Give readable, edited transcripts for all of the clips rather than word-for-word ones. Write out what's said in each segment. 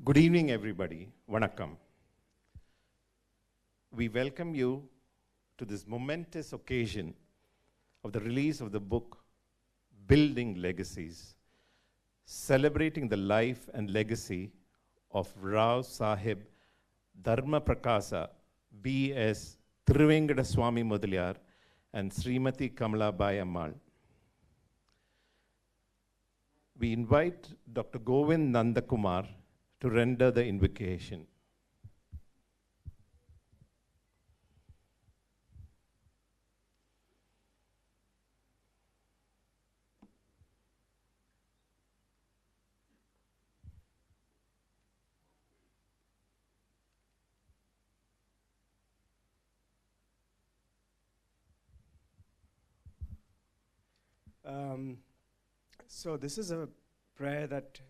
Good evening, everybody. Vanakkam. We welcome you to this momentous occasion of the release of the book, Building Legacies, celebrating the life and legacy of Rao Sahib Dharmaprakasa, B.S. Tiruvengadaswamy Mudaliar, and Srimati Kamalabai Ammal. We invite Dr. Govind Nandakumar to render the invocation. So this is a prayer that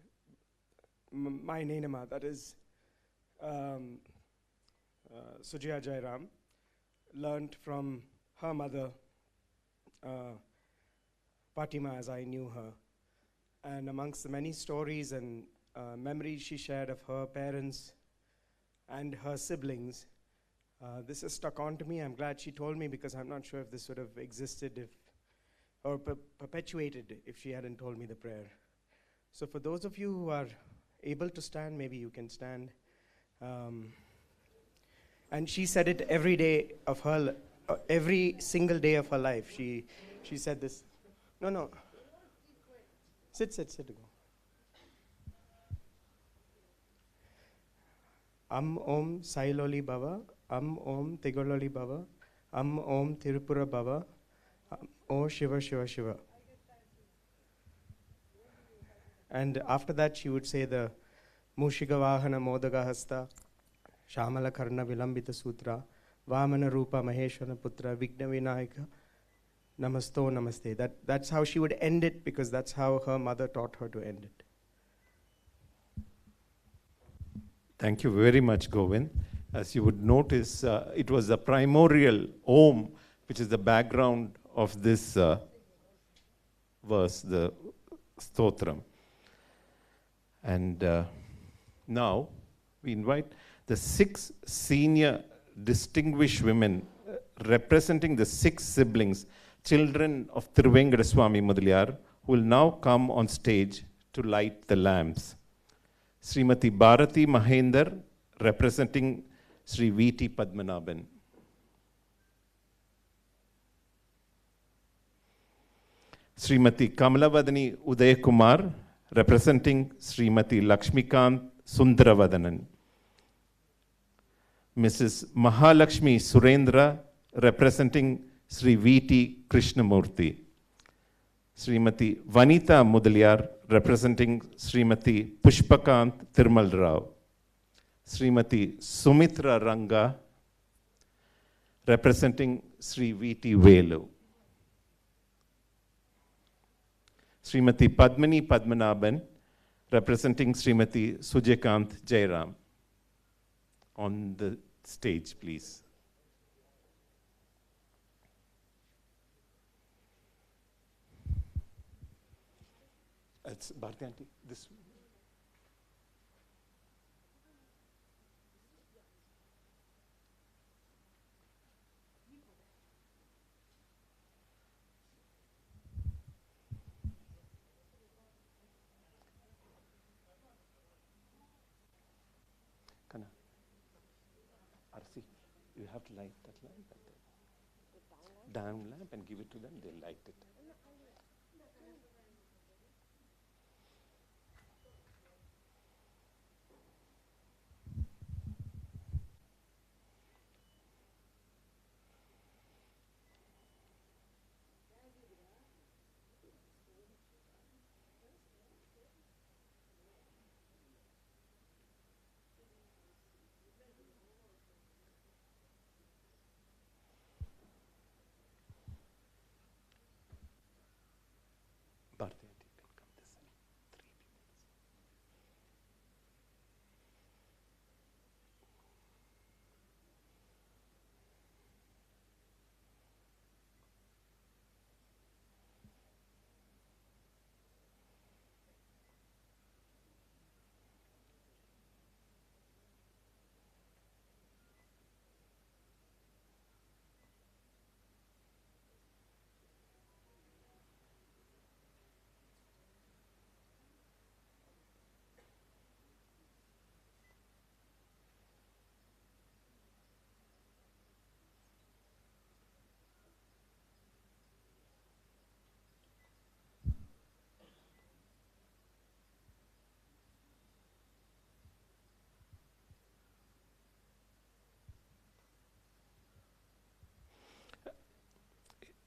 my Nenama, that is Sujaya Jairam, learned from her mother, Fatima, as I knew her. And amongst the many stories and memories she shared of her parents and her siblings, this has stuck on to me. I'm glad she told me, because I'm not sure if this would have existed if or perpetuated if she hadn't told me the prayer. So for those of you who are able to stand, maybe you can stand. And she said it every day of her, every single day of her life. She said this. No. Sit. Om Sailoli Baba, Om Tigololi Baba, Om Tirupura Baba, Oh Shiva Shiva Shiva. And after that she would say the Mushika Vahana Modaga Hasta, Shamala Karna Vilambita Sutra, Vamana Rupa Maheshwana Putra, Vigna Vinayaka, Namasto Namaste. That's how she would end it, because that's how her mother taught her to end it. Thank you very much, Govind. As you would notice, it was the primordial Om, which is the background of this verse, the Stotram. And now we invite the 6 senior distinguished women representing the 6 siblings, children of Tiruvengadaswamy Mudaliar, who will now come on stage to light the lamps. Srimati Bharati Mahender, representing Sri V.T. Padmanabhan. Srimati Kamalavadani Udayakumar, representing Srimati Lakshmikant Sundaravadanan. Mrs. Mahalakshmi Surendra, representing Sri V.T. Krishnamurthy. Srimati Vanita Mudaliar, representing Srimati Pushpakant Tirmal Rao. Srimati Sumitra Ranga, representing Sri V.T. Velu. Srimati Padmini Padmanabhan, representing Srimati Sujakant Jairam. On the stage, please. It's Bharti Aunty, this. Kana, Arsi, you have to light that lamp. Down lamp and give it to them, they'll light it.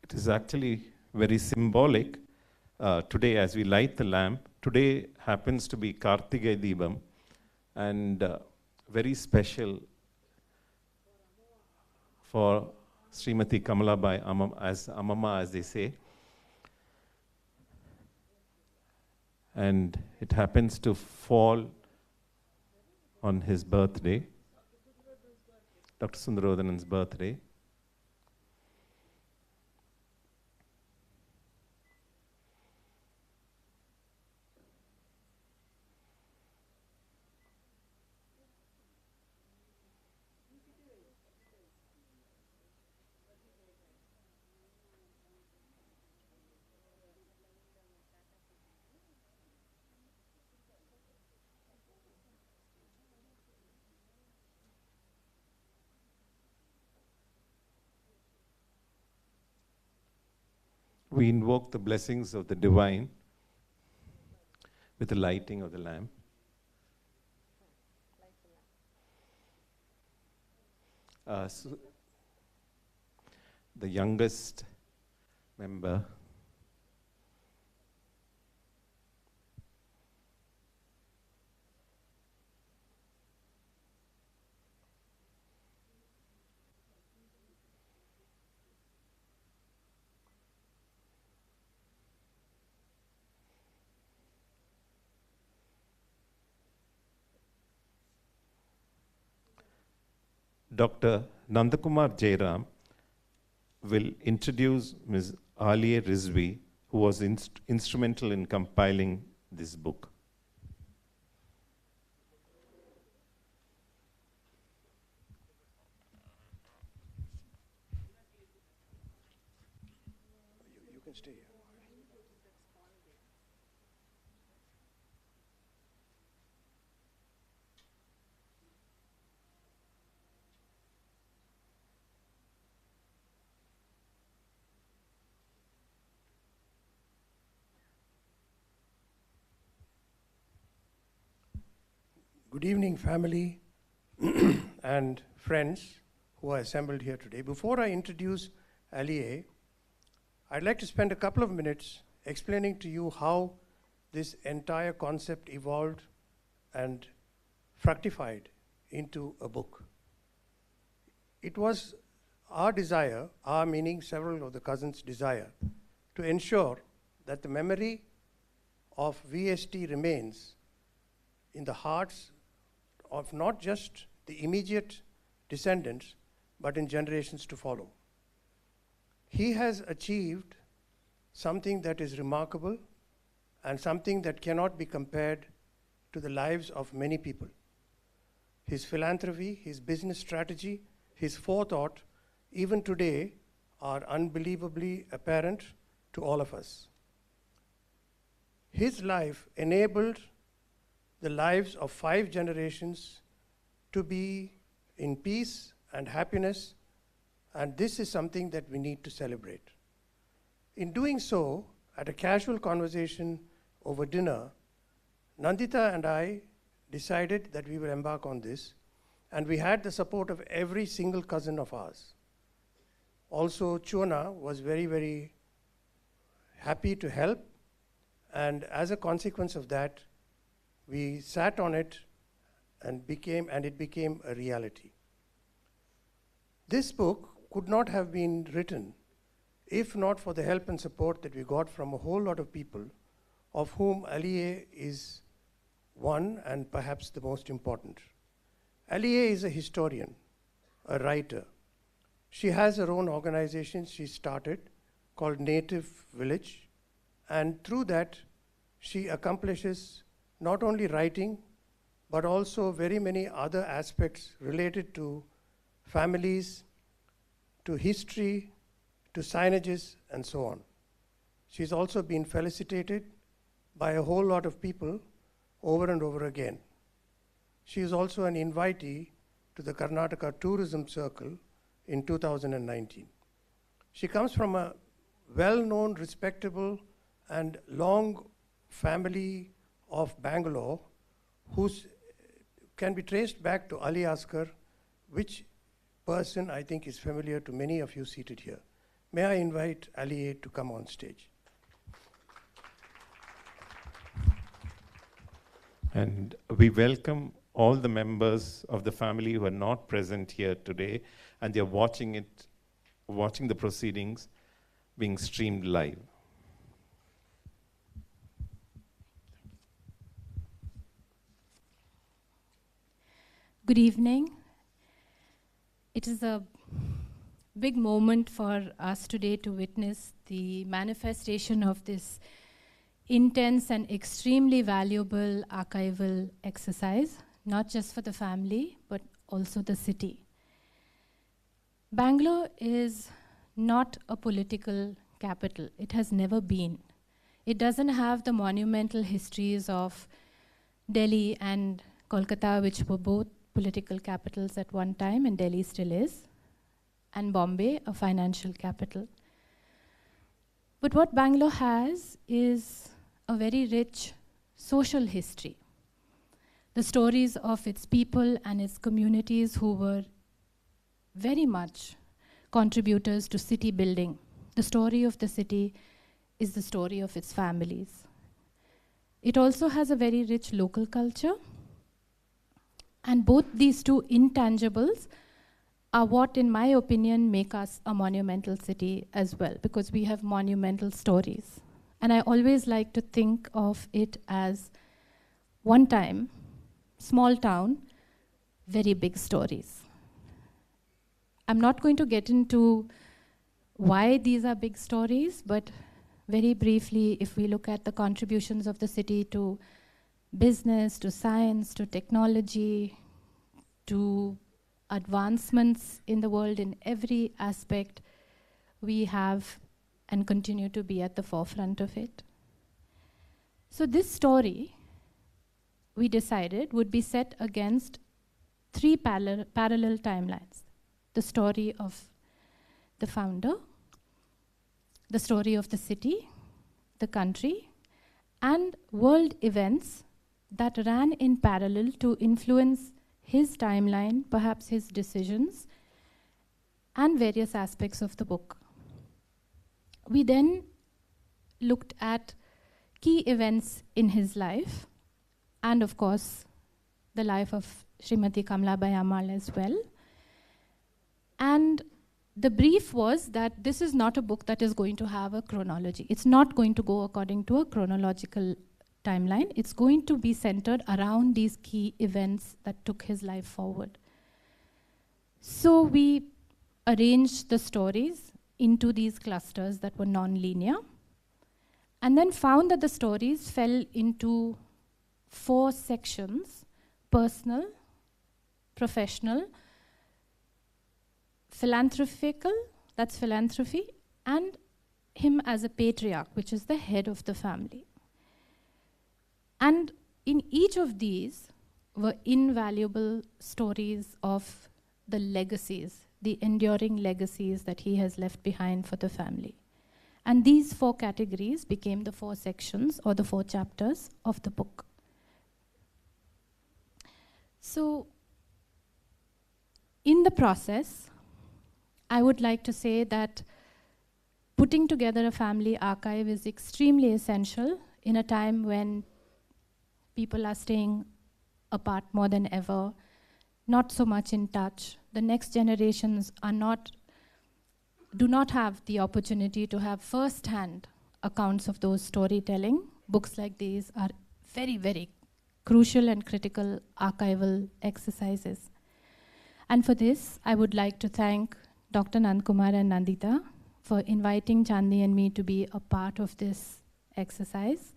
it is actually very symbolic. Today, as we light the lamp, today happens to be Kartige Deepam, and very special for Srimati Kamalabai, as Amama, as they say. And it happens to fall on his birthday, Dr. Sundarodhanan's birthday. We invoke the blessings of the divine with the lighting of the lamp. So the youngest member, Dr. Nandakumar Jairam, will introduce Ms. Aliye Rizvi, who was instrumental in compiling this book. You can stay here. Good evening, family and friends who are assembled here today. Before I introduce Aliye, I'd like to spend a couple of minutes explaining to you how this entire concept evolved and fructified into a book. It was our desire, our meaning several of the cousins' desire, to ensure that the memory of VST remains in the hearts of not just the immediate descendants, but in generations to follow. He has achieved something that is remarkable and something that cannot be compared to the lives of many people. His philanthropy, his business strategy, his forethought, even today, are unbelievably apparent to all of us. His life enabled the lives of 5 generations to be in peace and happiness, and this is something that we need to celebrate. In doing so, at a casual conversation over dinner, Nandita and I decided that we will embark on this, and we had the support of every single cousin of ours. Also, Chona was very, very happy to help, and as a consequence of that, we sat on it and it became a reality. This book could not have been written if not for the help and support that we got from a whole lot of people, of whom Aliye is one and perhaps the most important. Aliye is a historian, a writer. She has her own organization she started called Native Village, and through that she accomplishes not only writing, but also very many other aspects related to families, to history, to signages, and so on. She's also been felicitated by a whole lot of people over and over again. She is also an invitee to the Karnataka Tourism Circle in 2019. She comes from a well-known, respectable, and long family of Bangalore, who can be traced back to Ali Asgar, which person I think is familiar to many of you seated here. May I invite Ali to come on stage? And we welcome all the members of the family who are not present here today, and they're watching the proceedings being streamed live. Good evening. It is a big moment for us today to witness the manifestation of this intense and extremely valuable archival exercise, not just for the family, but also the city. Bangalore is not a political capital. It has never been. It doesn't have the monumental histories of Delhi and Kolkata, which were both political capitals at one time, and Delhi still is, and Bombay, a financial capital. But what Bangalore has is a very rich social history. The stories of its people and its communities who were very much contributors to city building. The story of the city is the story of its families. It also has a very rich local culture. And both these two intangibles are what, in my opinion, make us a monumental city as well, because we have monumental stories. And I always like to think of it as one time, small town, very big stories. I'm not going to get into why these are big stories, but very briefly, if we look at the contributions of the city to business, to science, to technology, to advancements in the world in every aspect, we have and continue to be at the forefront of it. So this story, we decided, would be set against three parallel timelines. The story of the founder, the story of the city, the country, and world events that ran in parallel to influence his timeline, perhaps his decisions, and various aspects of the book. We then looked at key events in his life, and of course, the life of Srimati Kamlabai Ammal as well. And the brief was that this is not a book that is going to have a chronology. It's not going to go according to a chronological timeline. It's going to be centered around these key events that took his life forward. So we arranged the stories into these clusters that were non-linear, and then found that the stories fell into 4 sections: personal, professional, philanthropical, that's philanthropy, and him as a patriarch, which is the head of the family. And in each of these were invaluable stories of the legacies, the enduring legacies that he has left behind for the family. And these 4 categories became the 4 sections or the 4 chapters of the book. So, in the process, I would like to say that putting together a family archive is extremely essential in a time when people are staying apart more than ever, not so much in touch. The next generations do not have the opportunity to have first-hand accounts of those storytelling. Books like these are very, very crucial and critical archival exercises. And for this, I would like to thank Dr. Nandkumar and Nandita for inviting Chandni and me to be a part of this exercise.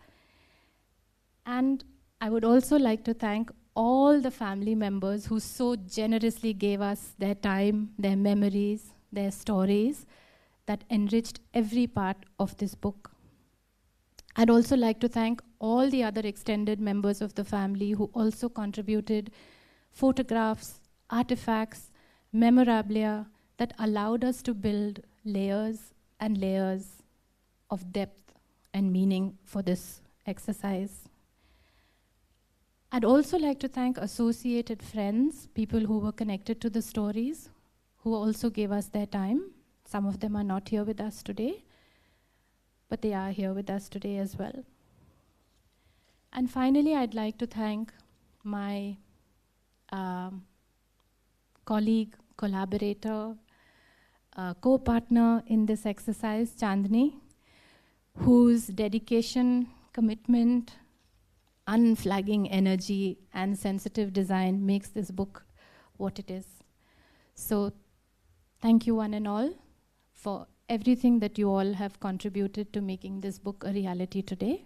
And I would also like to thank all the family members who so generously gave us their time, their memories, their stories that enriched every part of this book. I'd also like to thank all the other extended members of the family who also contributed photographs, artifacts, memorabilia that allowed us to build layers and layers of depth and meaning for this exercise. I'd also like to thank associated friends, people who were connected to the stories, who also gave us their time. Some of them are not here with us today, but they are here with us today as well. And finally, I'd like to thank my colleague, collaborator, co-partner in this exercise, Chandni, whose dedication, commitment, unflagging energy, and sensitive design makes this book what it is. So thank you one and all for everything that you all have contributed to making this book a reality today.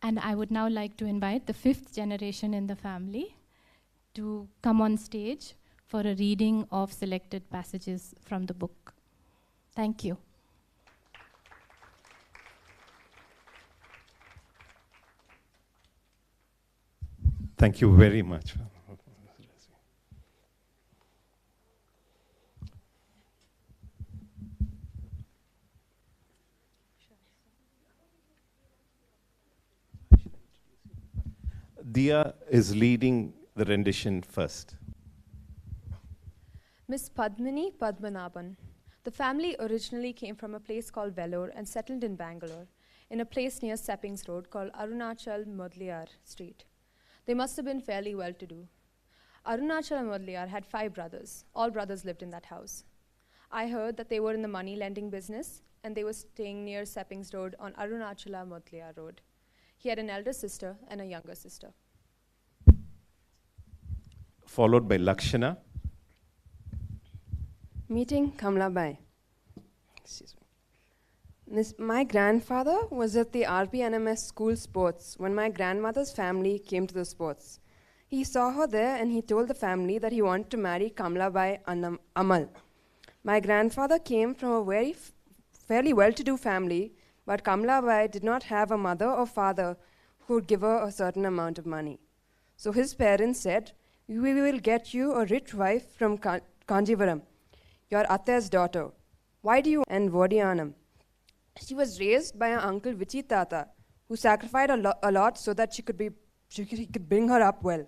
And I would now like to invite the 5th generation in the family to come on stage for a reading of selected passages from the book. Thank you. Thank you very much. Dia is leading the rendition first. Miss Padmini Padmanabhan. The family originally came from a place called Vellore and settled in Bangalore, in a place near Seppings Road called Arunachal Mudaliar Street. They must have been fairly well-to-do. Arunachal and Mudaliar had 5 brothers. All brothers lived in that house. I heard that they were in the money-lending business, and they were staying near Seppings Road on Arunachala Mudaliar Road. He had an elder sister and a younger sister. Followed by Meeting Kamlabai. Excuse me. My grandfather was at the RPNMS school sports when my grandmother's family came to the sports. He saw her there and he told the family that he wanted to marry Kamlabai Amal. My grandfather came from a fairly well-to-do family, but Kamlabai did not have a mother or father who would give her a certain amount of money. So his parents said, "We will get you a rich wife from Kanjivaram, your Atte's daughter. Why do you and Vodiyanam?" She was raised by her uncle Vichitata, who sacrificed a lot so that he could bring her up well.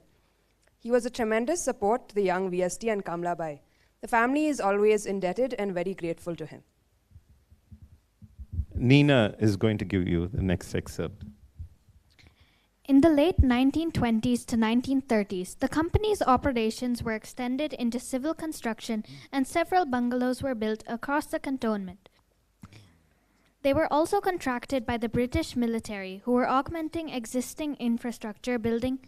He was a tremendous support to the young VST and Kamlabai. The family is always indebted and very grateful to him. Nina is going to give you the next excerpt. In the late 1920s to 1930s, the company's operations were extended into civil construction and several bungalows were built across the cantonment. They were also contracted by the British military, who were augmenting existing infrastructure, building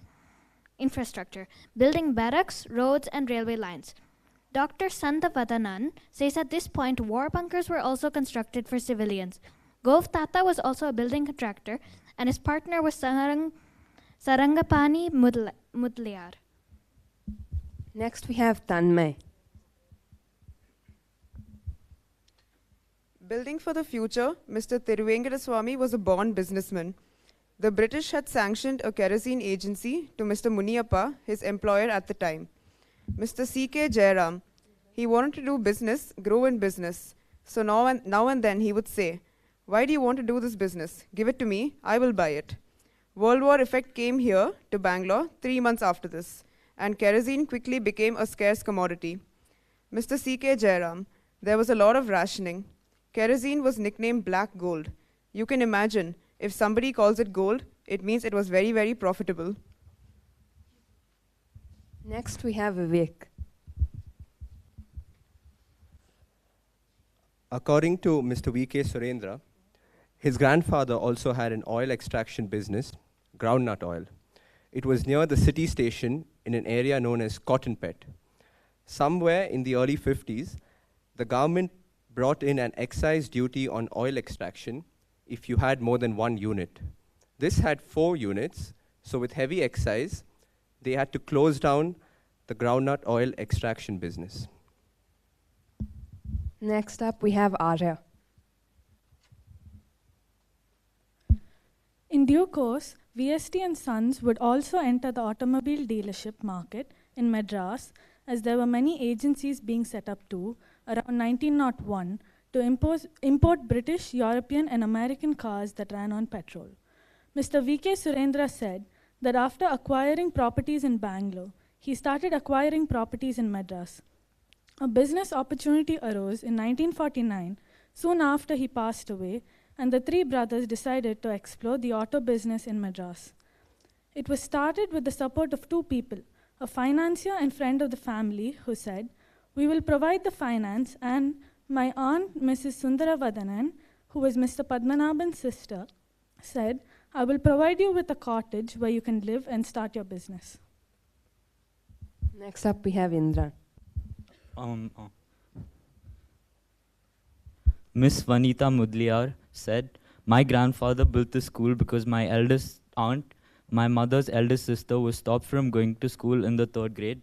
barracks, roads, and railway lines. Dr. Sandavadanan says at this point war bunkers were also constructed for civilians. Gov Tata was also a building contractor, and his partner was Sarangapani Mudaliar. Next we have Tanmay. Building for the future, Mr. Tiruvengadaswamy was a born businessman. The British had sanctioned a kerosene agency to Mr. Muniappa, his employer at the time. Mr. C.K. Jairam, he wanted to do business, grow in business. So now and then he would say, "Why do you want to do this business? Give it to me, I will buy it." World War effect came here to Bangalore 3 months after this, and kerosene quickly became a scarce commodity. Mr. C.K. Jairam, there was a lot of rationing. Kerosene was nicknamed black gold. You can imagine, if somebody calls it gold, it means it was very, very profitable. Next we have Vivek. According to Mr. V.K. Surendra, his grandfather also had an oil extraction business, groundnut oil. It was near the city station in an area known as Cotton Pet. Somewhere in the early 50s, the government brought in an excise duty on oil extraction if you had more than 1 unit. This had 4 units, so with heavy excise, they had to close down the groundnut oil extraction business. Next up we have Arya. In due course, VST and Sons would also enter the automobile dealership market in Madras, as there were many agencies being set up too, around 1901, to import British, European, and American cars that ran on petrol. Mr. V.K. Surendra said that after acquiring properties in Bangalore, he started acquiring properties in Madras. A business opportunity arose in 1949, soon after he passed away, and the three brothers decided to explore the auto business in Madras. It was started with the support of two people, a financier and friend of the family who said, "We will provide the finance," and my aunt, Mrs. Sundaravadanan, who was Mr. Padmanabhan's sister, said, "I will provide you with a cottage where you can live and start your business." Next up, we have Indra. Miss Vanita Mudaliar said, "My grandfather built the school because my eldest aunt, my mother's eldest sister, was stopped from going to school in the 3rd grade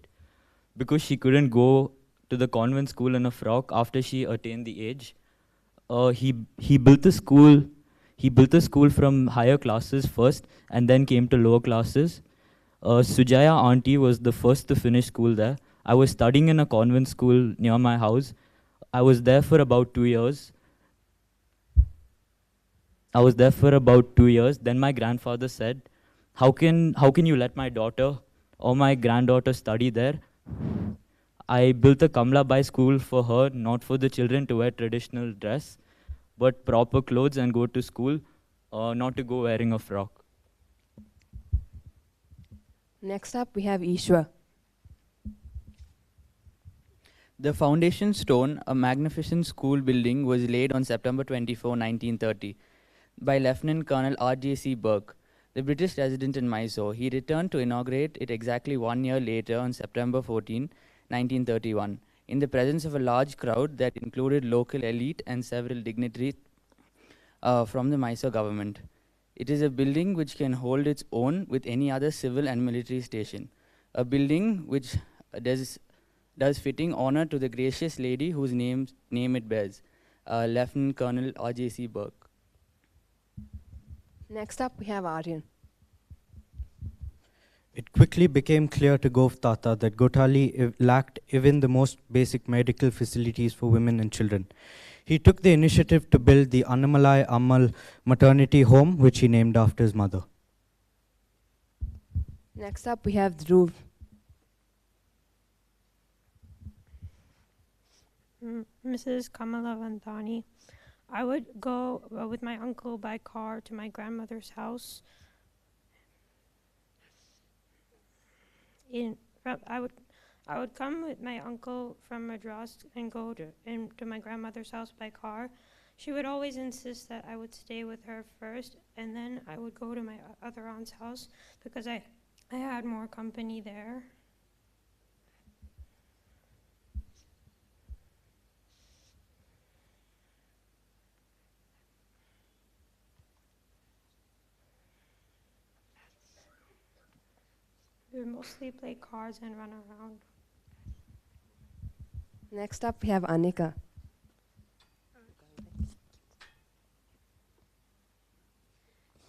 because she couldn't go to the convent school in a frock after she attained the age. He built the school. He built the school from higher classes first, and then came to lower classes. Sujaya auntie was the first to finish school there. I was studying in a convent school near my house. I was there for about 2 years. Then my grandfather said, how can you let my daughter or my granddaughter study there? I built a Kamlabai school for her, not for the children to wear traditional dress, but proper clothes and go to school, not to go wearing a frock." Next up, we have Ishwa. The foundation stone, a magnificent school building, was laid on September 24, 1930, by Lieutenant Colonel R.J.C. Burke, the British resident in Mysore. He returned to inaugurate it exactly 1 year later on September 14, 1931, in the presence of a large crowd that included local elite and several dignitaries from the Mysore government. It is a building which can hold its own with any other civil and military station, a building which does fitting honor to the gracious lady whose name it bears, Lieutenant Colonel R.J.C. Burke. Next up, we have Aryan. It quickly became clear to Gov Tata that Gotali lacked even the most basic medical facilities for women and children. He took the initiative to build the Annamalai Ammal maternity home, which he named after his mother. Next up, we have Dhruv. Mrs. Kamala Vandani. I would go with my uncle by car to my grandmother's house. I would come with my uncle from Madras and go to my grandmother's house by car. She would always insist that I would stay with her first, and then I would go to my other aunt's house because I had more company there. We would mostly play cards and run around. Next up, we have Anika.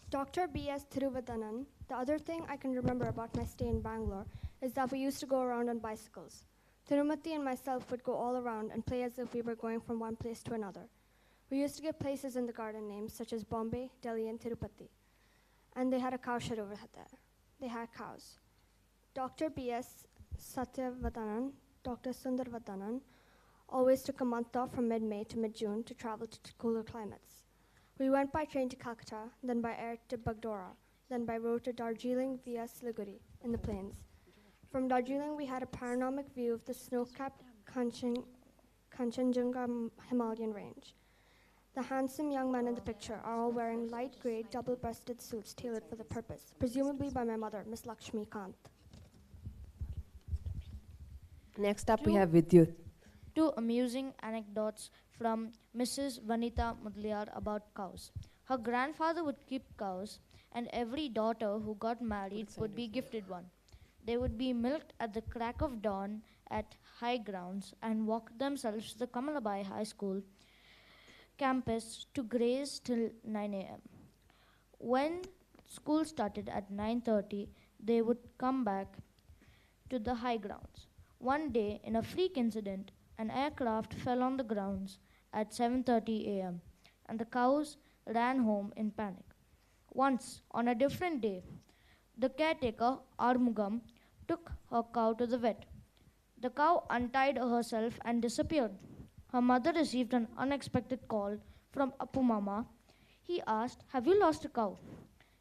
Dr. B.S. Tiruvadanan. The other thing I can remember about my stay in Bangalore is that we used to go around on bicycles. Tirumati and myself would go all around and play as if we were going from one place to another. We used to give places in the garden names such as Bombay, Delhi, and Tirupati. And they had a cow shed over there. They had cows. Dr. B.S. Satyavadanan, Dr. Sundarvadanan always took a month off from mid-May to mid-June to travel to cooler climates. We went by train to Calcutta, then by air to Bagdora, then by road to Darjeeling via Siliguri in the plains. From Darjeeling, we had a panoramic view of the snow-capped Kanchenjunga Himalayan range. The handsome young men in the picture are all wearing light gray double-breasted suits tailored for the purpose, presumably by my mother, Miss Lakshmi Kant. Next up, we have Vidyut. Two amusing anecdotes from Mrs. Vanita Mudaliar about cows. Her grandfather would keep cows, and every daughter who got married would be gifted one. They would be milked at the crack of dawn at high grounds and walk themselves to the Kamalabai High School campus to graze till 9 a.m. When school started at 9:30, they would come back to the high grounds. One day, in a freak incident, an aircraft fell on the grounds at 7:30 a.m. and the cows ran home in panic. Once, on a different day, the caretaker, Armugam, took her cow to the vet. The cow untied herself and disappeared. Her mother received an unexpected call from Apu Mama. He asked, "Have you lost a cow?"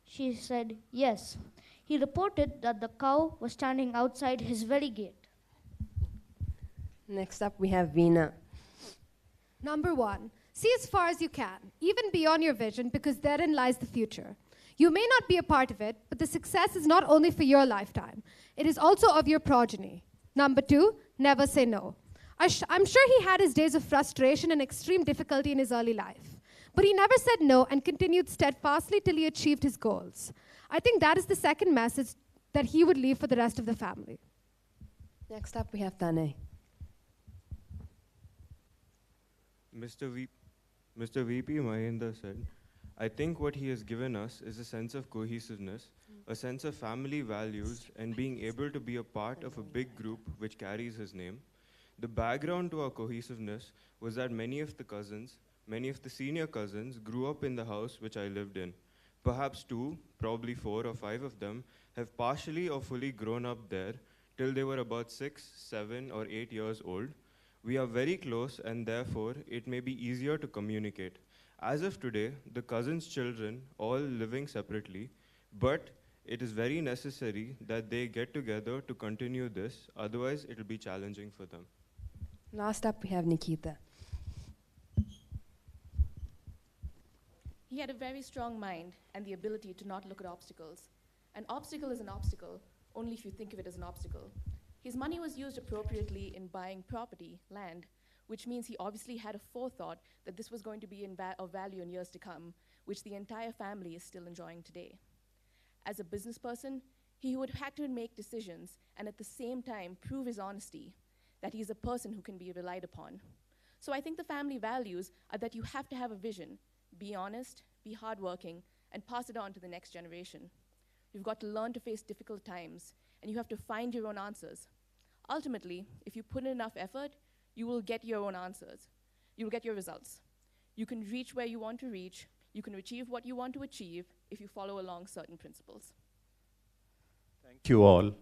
She said, "Yes." He reported that the cow was standing outside his very gate. Next up, we have Veena. Number 1, see as far as you can, even beyond your vision, because therein lies the future. You may not be a part of it, but the success is not only for your lifetime, it is also of your progeny. Number 2, never say no. I'm sure he had his days of frustration and extreme difficulty in his early life, but he never said no and continued steadfastly till he achieved his goals. I think that is the second message that he would leave for the rest of the family. Next up, we have Tane. Mr. VP Mahendra said, "I think what he has given us is a sense of cohesiveness, a sense of family values, and being able to be a part of a big group which carries his name. The background to our cohesiveness was that many of the senior cousins grew up in the house which I lived in. Perhaps 2, probably 4 or 5 of them have partially or fully grown up there till they were about 6, 7 or 8 years old. We are very close and therefore it may be easier to communicate. As of today, the cousins' children all living separately, but it is very necessary that they get together to continue this, otherwise it will be challenging for them." Last up, we have Nikita. He had a very strong mind and the ability to not look at obstacles. An obstacle is an obstacle, only if you think of it as an obstacle. His money was used appropriately in buying property, land, which means he obviously had a forethought that this was going to be of value in years to come, which the entire family is still enjoying today. As a business person, he would have had to make decisions and at the same time prove his honesty, that he's a person who can be relied upon. So I think the family values are that you have to have a vision, be honest, be hardworking, and pass it on to the next generation. You've got to learn to face difficult times, and you have to find your own answers. Ultimately, if you put in enough effort, you will get your own answers. You'll get your results. You can reach where you want to reach. You can achieve what you want to achieve if you follow along certain principles. Thank you all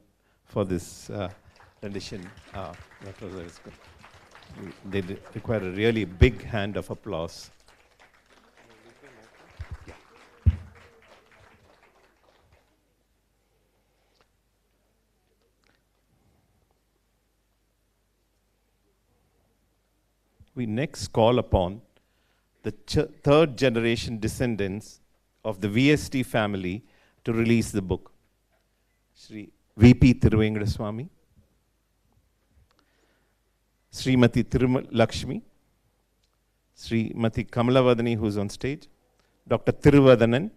for this rendition. They require a really big hand of applause. We next call upon the third generation descendants of the VST family to release the book. Shri VP Tiruvengadaswamy, Srimati Lakshmi, Srimati Kamalavadani, who's on stage, Dr. Tiruvadanan,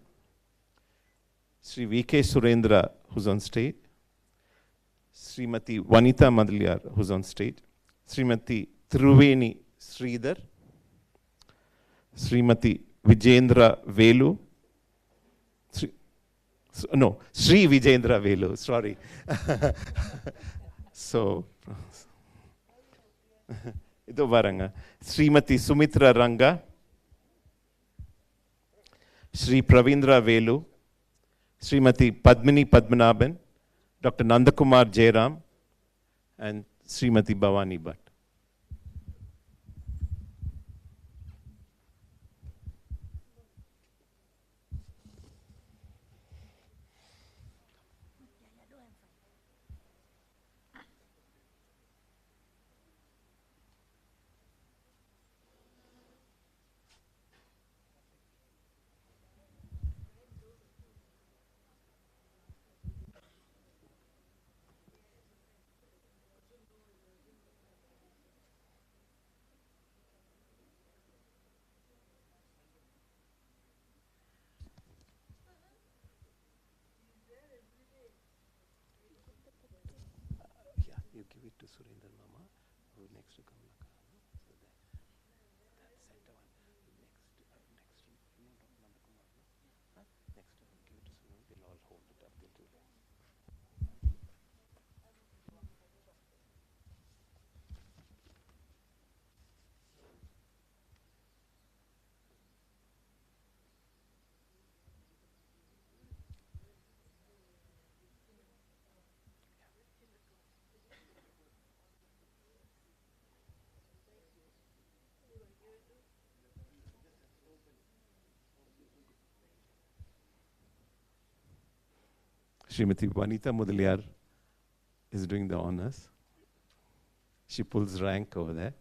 Sri VK Surendra, who's on stage, Srimati Vanita Mudaliar, who's on stage, Srimati Tiruveni Sridhar, Srimati Vijendra Velu, Sri Vijendra Velu, sorry. So, idu varanga. Srimati Sumitra Ranga, Sri Pravindra Velu, Srimati Padmini Padmanabhan, Dr. Nandakumar Jairam, and Srimati Bhavani Bhatt. You give it to Surendra Mama, who next to Kamalaka. So that center one, next to Nandakumar. Next to give it to Surendra, they'll all hold it up. They'll do it. Srimati Vanita Mudaliar is doing the honors. She pulls rank over there.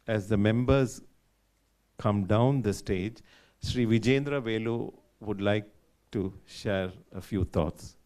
As the members come down the stage, Sri Vijendra Velu would like to share a few thoughts.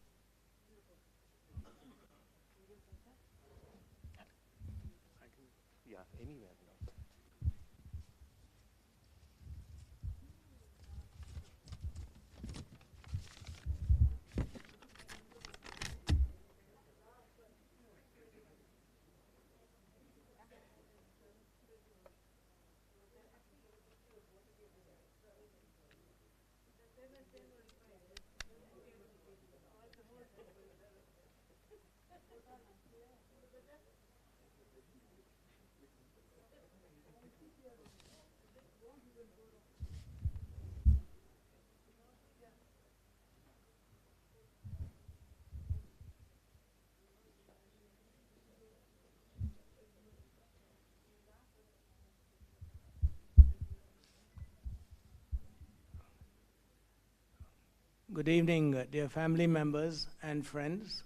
Good evening, dear family members and friends.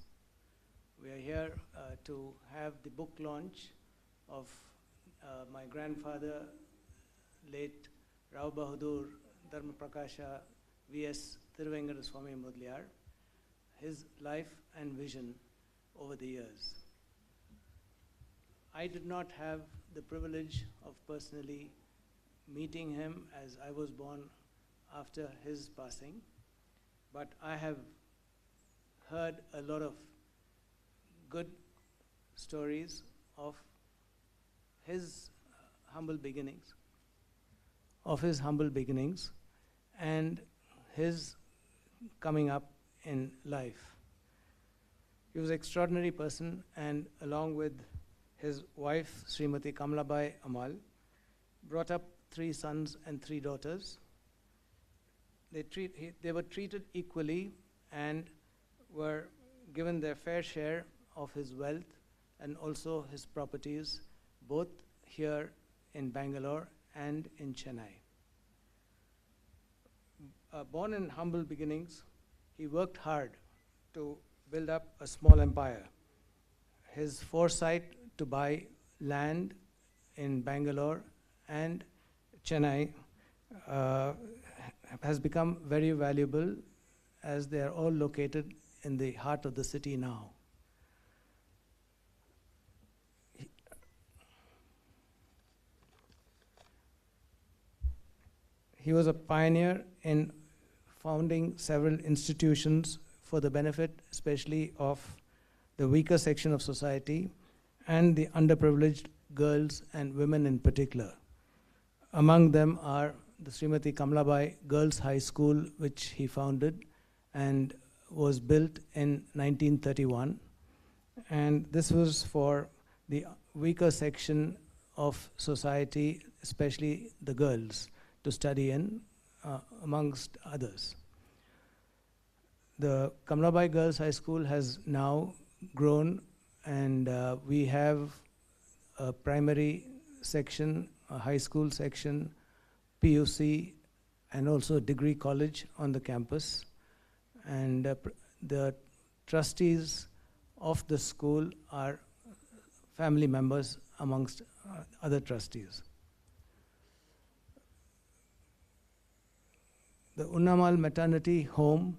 We are here to have the book launch of my grandfather, late Rao Bahadur Dharmaprakasa V.S. Tiruvengadaswamy Mudaliar, his life and vision over the years. I did not have the privilege of personally meeting him as I was born after his passing, but I have heard a lot of good stories of his humble beginnings, and his coming up in life. He was an extraordinary person, and along with his wife, Srimati Kamlabai Amal, brought up 3 sons and 3 daughters. They were treated equally and were given their fair share of his wealth and also his properties, both here in Bangalore and in Chennai. Born in humble beginnings, he worked hard to build up a small empire. His foresight to buy land in Bangalore and Chennai has become very valuable, as they are all located in the heart of the city now. He was a pioneer in founding several institutions for the benefit especially of the weaker section of society and the underprivileged girls and women in particular. Among them are the Srimati Kamlabai Girls High School, which he founded and was built in 1931. And this was for the weaker section of society, especially the girls, to study in, amongst others. The Kamlabai Girls High School has now grown, and we have a primary section, a high school section, PUC, and also a degree college on the campus. And the trustees of the school are family members amongst other trustees. The Unnamal maternity home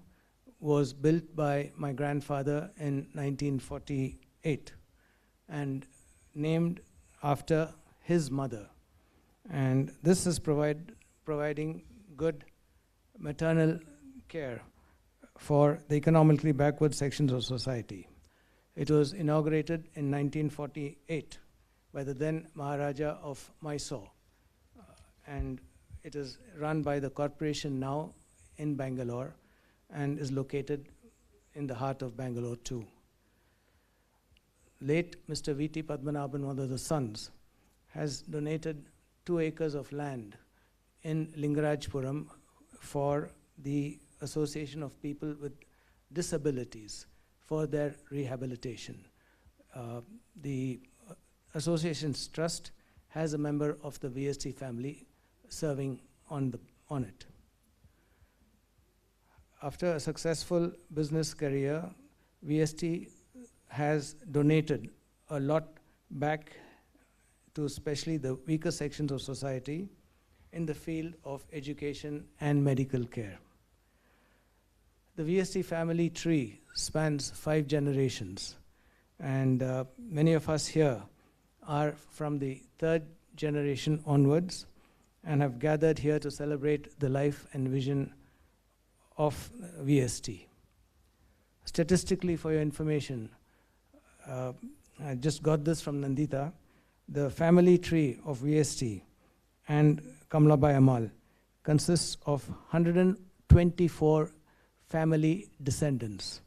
was built by my grandfather in 1948 and named after his mother. And this is providing good maternal care for the economically backward sections of society. It was inaugurated in 1948 by the then Maharaja of Mysore, and it is run by the corporation now in Bangalore and is located in the heart of Bangalore too. late Mr. V.T. Padmanabhan, one of the sons, has donated 2 acres of land in Lingarajpuram for the Association of People with Disabilities for their rehabilitation. The association's trust has a member of the VST family serving on it. After a successful business career, VST has donated a lot back to especially the weaker sections of society in the field of education and medical care. The VST family tree spans 5 generations, and many of us here are from the 3rd generation onwards and have gathered here to celebrate the life and vision of VST. Statistically, for your information, I just got this from Nandita, the family tree of VST and Kamlabai Amal consists of 124 family descendants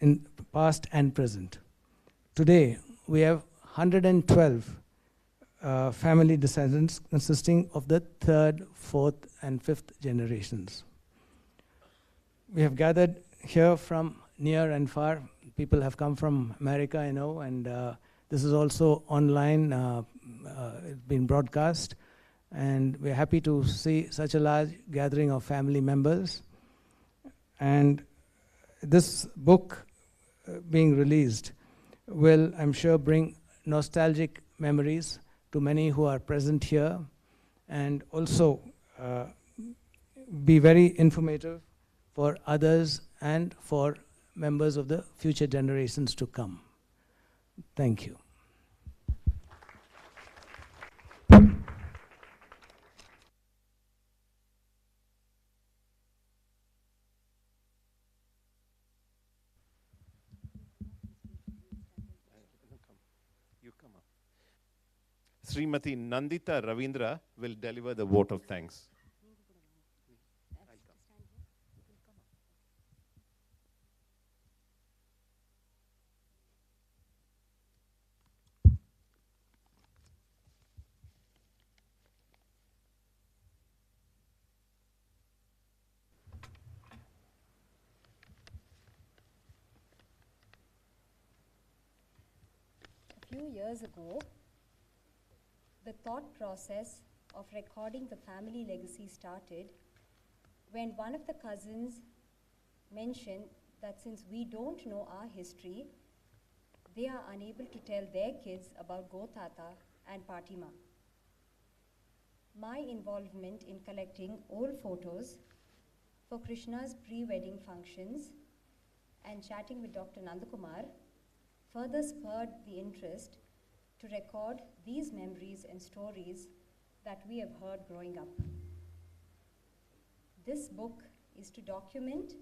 in past and present. Today, we have 112 family descendants consisting of the 3rd, 4th, and 5th generations. We have gathered here from near and far. People have come from America, I know, and this is also online, it's been broadcast, and we're happy to see such a large gathering of family members. And this book being released will, I'm sure, bring nostalgic memories to many who are present here, and also be very informative for others and for members of the future generations to come. Thank you. Srimati Nandita Ravindra will deliver the vote of thanks. A few years ago, the thought process of recording the family legacy started when one of the cousins mentioned that since we don't know our history, they are unable to tell their kids about Gotata and Patima. My involvement in collecting old photos for Krishna's pre-wedding functions and chatting with Dr. Nandakumar further spurred the interest to record these memories and stories that we have heard growing up. This book is to document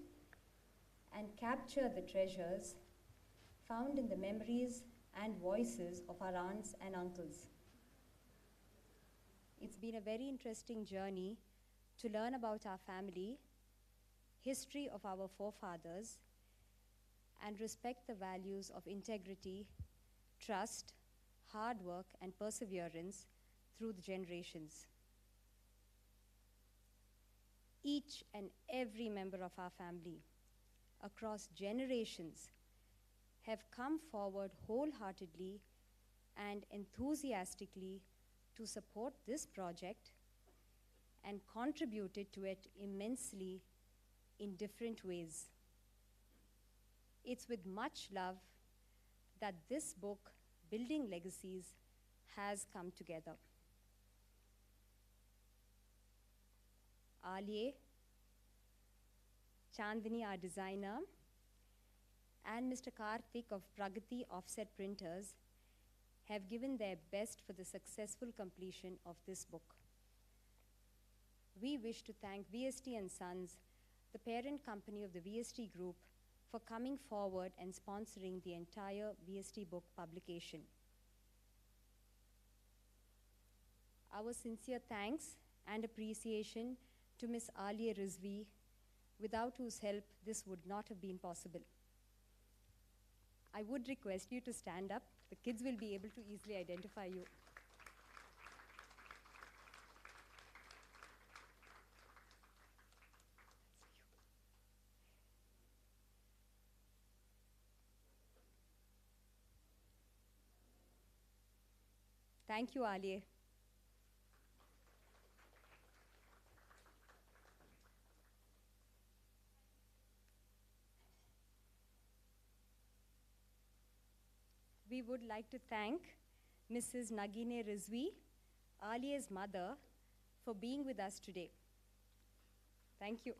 and capture the treasures found in the memories and voices of our aunts and uncles. It's been a very interesting journey to learn about our family, history of our forefathers, and respect the values of integrity, trust, hard work, and perseverance through the generations. Each and every member of our family, across generations, have come forward wholeheartedly and enthusiastically to support this project and contributed to it immensely in different ways. It's with much love that this book, Building Legacies, has come together. Aliye, Chandini, our designer, and Mr. Karthik of Pragati Offset Printers have given their best for the successful completion of this book. We wish to thank VST and Sons, the parent company of the VST Group, for coming forward and sponsoring the entire VST book publication. Our sincere thanks and appreciation to Ms. Aliya Rizvi, without whose help this would not have been possible. I would request you to stand up. The kids will be able to easily identify you. Thank you, Aliye. We would like to thank Mrs. Nagine Rizvi, Aliye's mother, for being with us today. Thank you.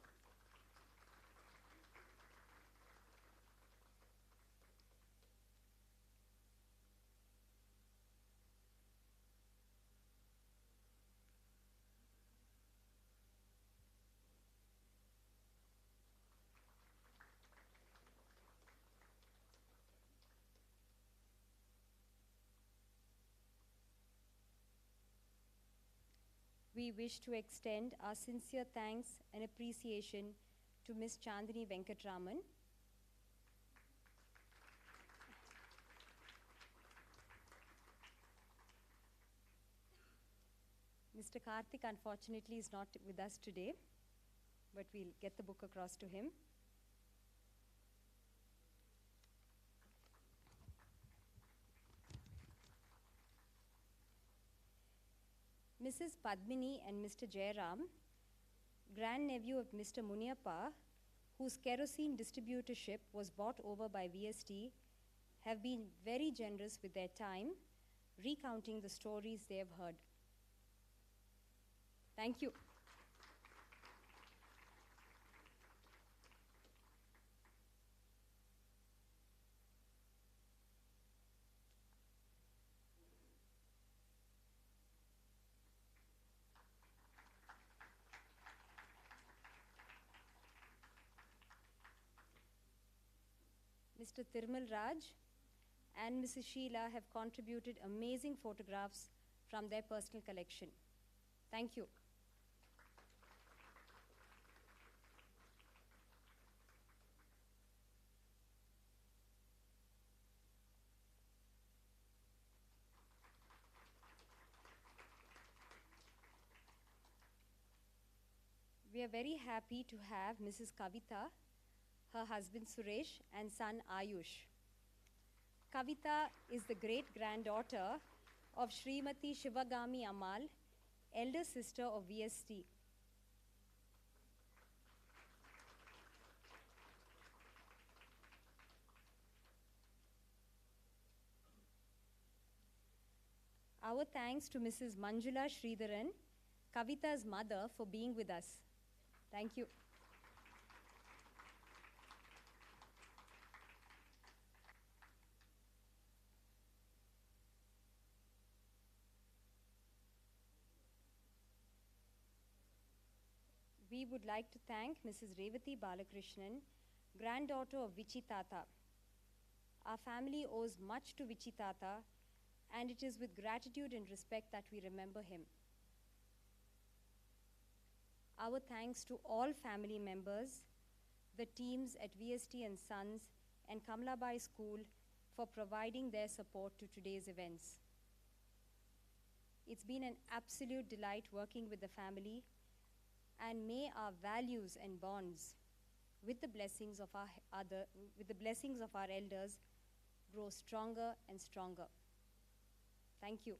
We wish to extend our sincere thanks and appreciation to Ms. Chandini Venkatraman, Mr. Karthik unfortunately is not with us today, but we'll get the book across to him. Mrs. Padmini and Mr. Jairam, grandnephew of Mr. Muniappa, whose kerosene distributorship was bought over by VST, have been very generous with their time, recounting the stories they have heard. Thank you. Mr. Tirmal Raj and Mrs. Sheila have contributed amazing photographs from their personal collection. Thank you. We are very happy to have Mrs. Kavita, her husband Suresh, and son Ayush. Kavita is the great-granddaughter of Srimati Shivagami Amal, elder sister of VST. Our thanks to Mrs. Manjula Sridharan, Kavita's mother, for being with us. Thank you. We would like to thank Mrs. Revati Balakrishnan, granddaughter of Vichi Tata. Our family owes much to Vichi Tata, and it is with gratitude and respect that we remember him. Our thanks to all family members, the teams at VST and Sons and Kamlabai School for providing their support to today's events. It's been an absolute delight working with the family, and may our values and bonds with the blessings of our elders grow stronger and stronger. Thank you.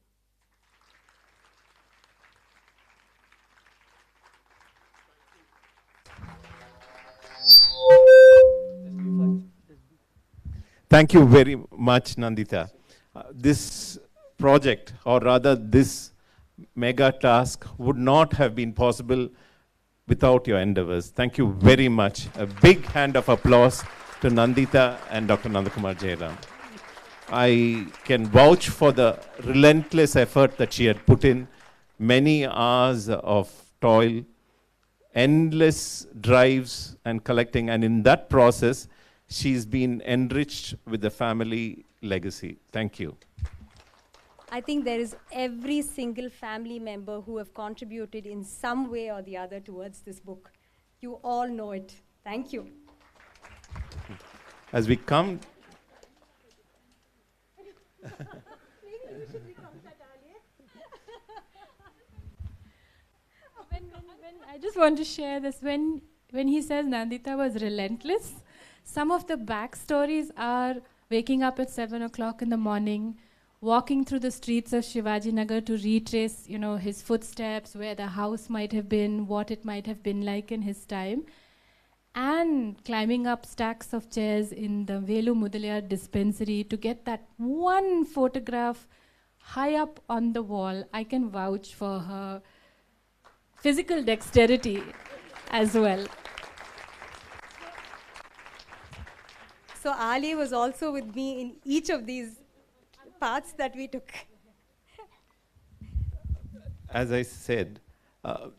Thank you very much, Nandita. This project, or rather this mega task, would not have been possible without your endeavors. Thank you very much. A big hand of applause to Nandita and Dr. Nandakumar Jairam. I can vouch for the relentless effort that she had put in, many hours of toil, endless drives and collecting, and in that process, she's been enriched with the family legacy. Thank you. I think there is every single family member who have contributed in some way or the other towards this book. You all know it. Thank you. As we come I just want to share this. When he says Nandita was relentless, some of the backstories are waking up at 7 o'clock in the morning, walking through the streets of Shivaji Nagar to retrace, his footsteps, where the house might have been, what it might have been like in his time, and climbing up stacks of chairs in the Vale Mudaliar dispensary to get that one photograph high up on the wall. I can vouch for her physical dexterity as well. So Ali was also with me in each of these paths that we took. As I said,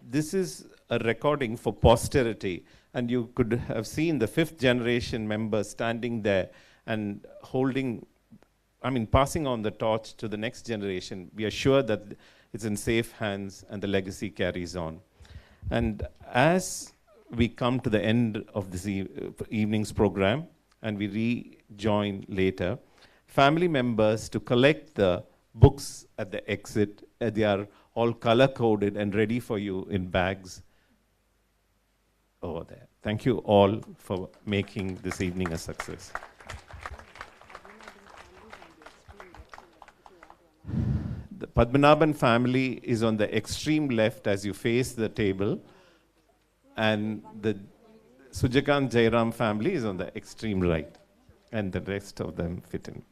this is a recording for posterity, and you could have seen the 5th generation members standing there and passing on the torch to the next generation. We are sure that it's in safe hands and the legacy carries on. And as we come to the end of this evening's program, and we rejoin later, family members to collect the books at the exit. They are all color-coded and ready for you in bags over there. Thank you all for making this evening a success. The Padmanabhan family is on the extreme left as you face the table, and the Sujakant Jairam family is on the extreme right, and the rest of them fit in.